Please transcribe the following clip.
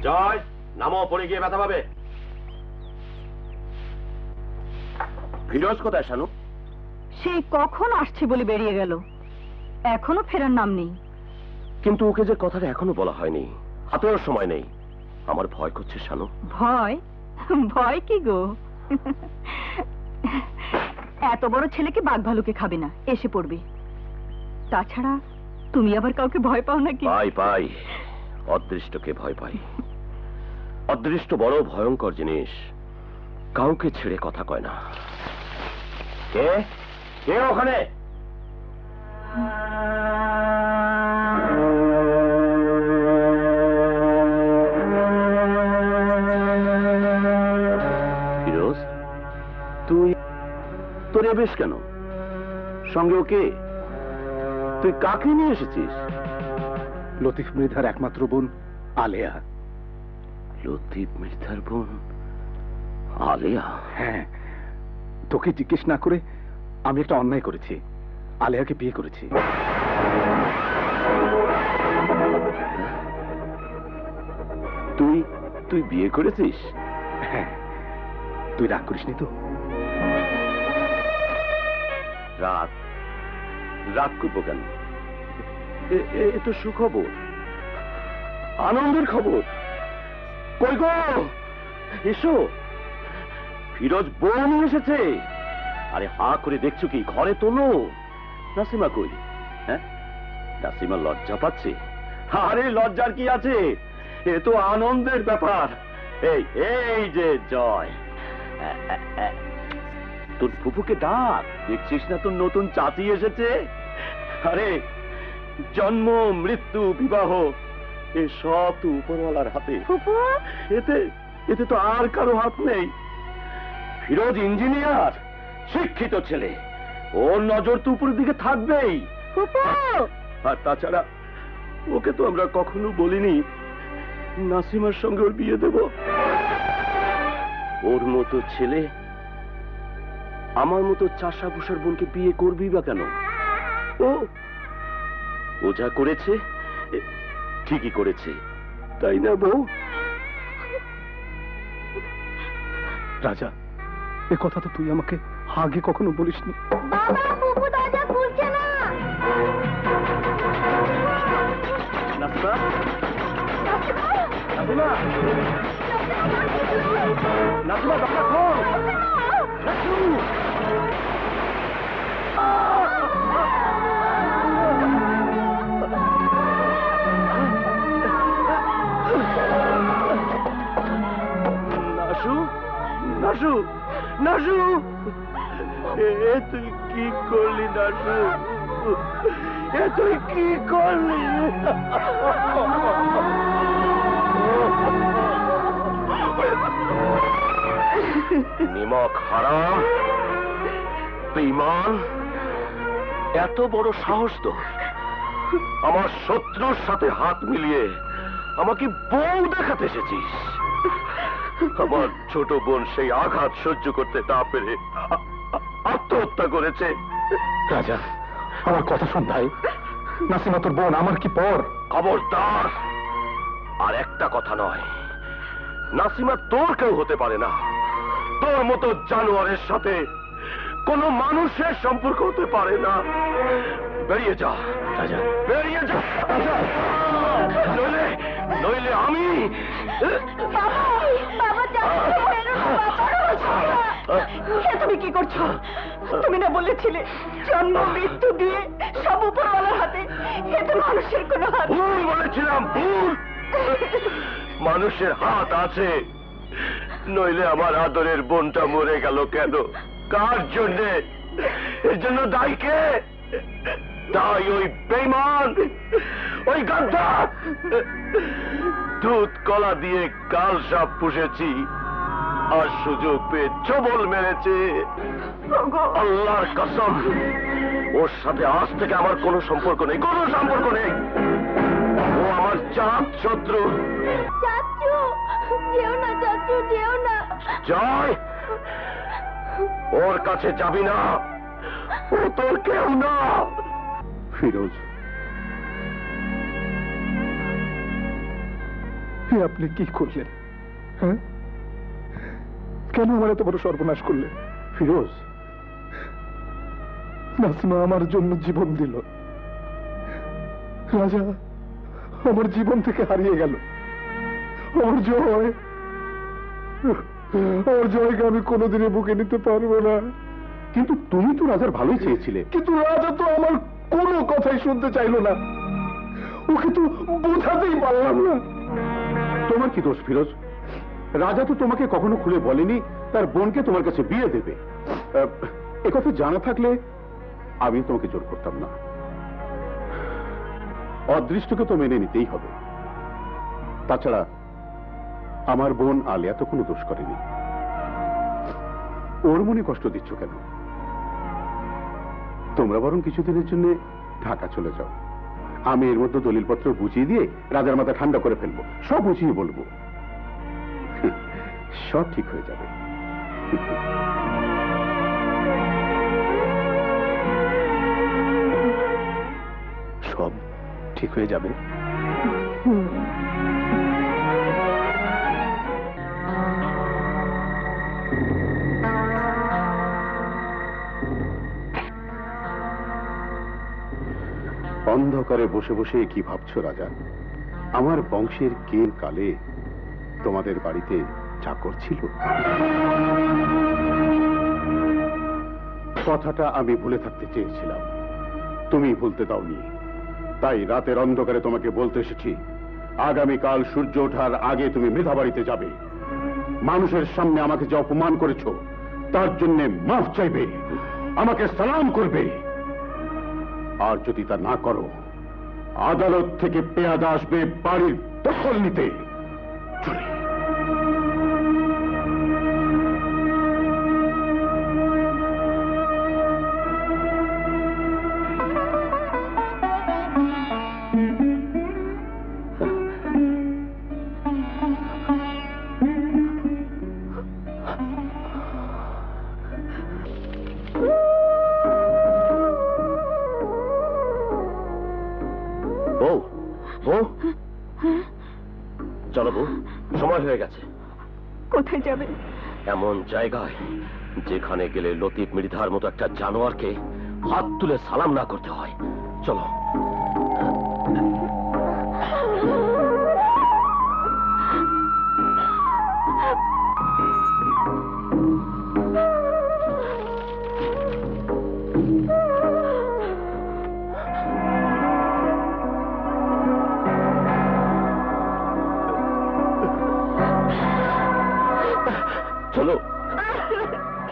জয়, নামো, পড়ে গিয়ে ব্যথা পাবে। ফিরোজ কোথায় শানু? সেই কখন আসছে বলে বেরিয়ে গেল, এখনো ফেরার নাম নেই। কিন্তু ওকে যে কথাটা এখনো বলা হয়নি, হাতেও সময় নেই। আমার ভয় করছে শানু। ভয়? ভয় কি গো? এত বড় ছেলেকে বাঘ ভালুকে খাবে না, এসে পড়বে। তাছাড়া তুমি আবার কাউকে ভয় পাও নাকি? পাই পাই, অদৃষ্টকে ভয় পাই। অদৃষ্ট বড় ভয়ঙ্কর জিনিস, কাউকে ছেড়ে কথা কয় না। কে কে ওখানে? ফিরোজ, তুই তোরে বেশ কেন? সঙ্গে ওকে? তুই কাকে নিয়ে এসেছিস? লতিফ মৃধার একমাত্র বোন আলেয়া। লতিফ মৃধার বোন আলেয়া? হ্যাঁ, তোকে জিজ্ঞেস না করে আমি একটা অন্যায় করেছি, আলেয়াকে বিয়ে করেছি। তুই তুই বিয়ে করেছিস? হ্যাঁ, তুই রাগ করিসনি তো? রাগ? রাগ করবো কেন? এ তো সুখবর, আনন্দের খবর। কই গো, এসো, ফিরোজ বউ নিয়ে এসেছে। আরে হা করে দেখছো কি? ঘরে তোলো। নাসিমা কই? হ্যাঁ, নাসিমা লজ্জা পাচ্ছে। আরে লজ্জার কি আছে, এ তো আনন্দের ব্যাপার। এই এই যে জয়, তোর ফুপুকে ডাক, দেখছিস না তোর নতুন চাচি এসেছে? আরে জন্ম, মৃত্যু, বিবাহ, এ সব তো উপরওয়ালার হাতে। এতে এতে তো আর কারো হাত নেই। ফিরোজ ইঞ্জিনিয়ার, শিক্ষিত ছেলে, ওর নজর তো উপরের দিকে থাকবেই। আর তাছাড়া ওকে তো আমরা কখনো বলিনি নাসিমার সঙ্গে ওর বিয়ে দেব। ওর মতো ছেলে আমার মতো চাষা ভুষার বোনকে বিয়ে করবি বা কেন? ও যা করেছে ঠিকই করেছে, তাই না বউ? রাজা, এ কথা তো তুই আমাকে আগে কখনো বলিসনি। নাসিমা, নাসিমা, নাসিমা, দরজা খোল। নাসু! নাসু, নাসু, নাসু, এ তুই কি করলি নাসু? এ তুই কি করলি? নিমক হারাম, বেঈমান, এত বড় সাহস তো আমার শত্রুর সাথে হাত মিলিয়ে আমাকে বউ দেখাতে এসেছিস। আমার ছোট বোন সেই আঘাত সহ্য করতে না পেরে আত্মহত্যা করেছে। রাজা, আমার কথা শোন ভাই, নাসিমা তোর বোন, আমার কি পর? খবরদার, আর একটা কথা নয়। নাসিমা তোর কেউ হতে পারে না। তোর মতো জানোয়ারের সাথে কোন মানুষের সম্পর্ক হতে পারে না। বেরিয়ে যা রাজা, বেরিয়ে যা। নইলে নইলে আমি। তুমি কি করছো? তুমি না বলেছিলে জন্ম মৃত্যু দিয়ে সব উপরওয়ালার হাতে, এতে মানুষের কোনো হাত? ভুল বলেছিলাম, ভুল। মানুষের হাত আছে, নইলে আমার আদরের বোনটা মরে গেল কেন? কার জন্যে? এর জন্য দায়ী কে? তাই ওই বেঈমান, ওই গাদ্দার। দুধ কলা দিয়ে কাল সাপ পুষেছি, আর সুযোগ পেয়ে চবল মেরেছে। আল্লাহর কসম, ওর সাথে আজ থেকে আমার কোনো সম্পর্ক নেই, কোনো সম্পর্ক নেই। ও আমার জাত শত্রু। চাচু, যেও না চাচু, যেও না। জয়, ওর কাছে যাবি না, ও তোর কেউ না। ফিরোজ, এ আপনি কি করলেন? হ্যাঁ, কেন আমার এত বড় সর্বনাশ করলেন? ফিরোজ, নাসিমা আমার জন্য জীবন দিল, রাজা আমার জীবন থেকে হারিয়ে গেল। আমার জয়কে আমি কোনোদিনই বুকে নিতে পারবো না। কিন্তু তুমি তো রাজার ভালোই চেয়েছিলে। কিন্তু রাজা তো আমার কোনো কথাই শুনতে চাইলো না, ওকে তো বোঝাতেই পারলাম না। তোমার কি দোষ ফিরোজ? রাজা তো তোমাকে কখনো খুলে বলেনি তার বোনকে তোমার কাছে বিয়ে দেবে। একথা জানা থাকলে আমি তোমাকে জোর করতাম না। অদৃষ্টকে তো মেনে নিতেই হবে। তাছাড়া আমার বোন আলিয়া তো কোনো দোষ করেনি, ওর মনে কষ্ট দিচ্ছ কেন? তোমরা বরং কিছুদিনের জন্য ঢাকা চলে যাও, আমি এর মধ্যে দলিলপত্র বুঝিয়ে দিয়ে রাজার মাথা ঠান্ডা করে ফেলবো, সব বুঝিয়ে বলবো, সব ঠিক হয়ে যাবে। সব ঠিক হয়ে যাবে। অন্ধকারে বসে বসে কি ভাবছো রাজা? আমার বংশের কে কালে তোমাদের বাড়িতে চাকর ছিল? কথাটা আমি ভুলে থাকতে চেয়েছিলাম, তুমি ভুলতে দাওনি। তাই রাতের অন্ধকারে তোমাকে বলতে এসেছি, আগামীকাল সূর্য ওঠার আগে তুমি মৃধা বাড়িতে যাবে। মানুষের সামনে আমাকে যে অপমান করেছো তার জন্য মাফ চাইবে, আমাকে সালাম করবে। আর যদি তা না করো, আদালত থেকে পেয়াদা আসবে বাড়ির দখল নিতে। চলে। বউ, বউ, চলো বউ, সময় হয়ে গেছে। কোথায় যাবে? এমন জায়গায় যেখানে গেলে লতিফ মৃধার মতো একটা জানোয়ারকে হাত তুলে সালাম না করতে হয়। চলো। চলো।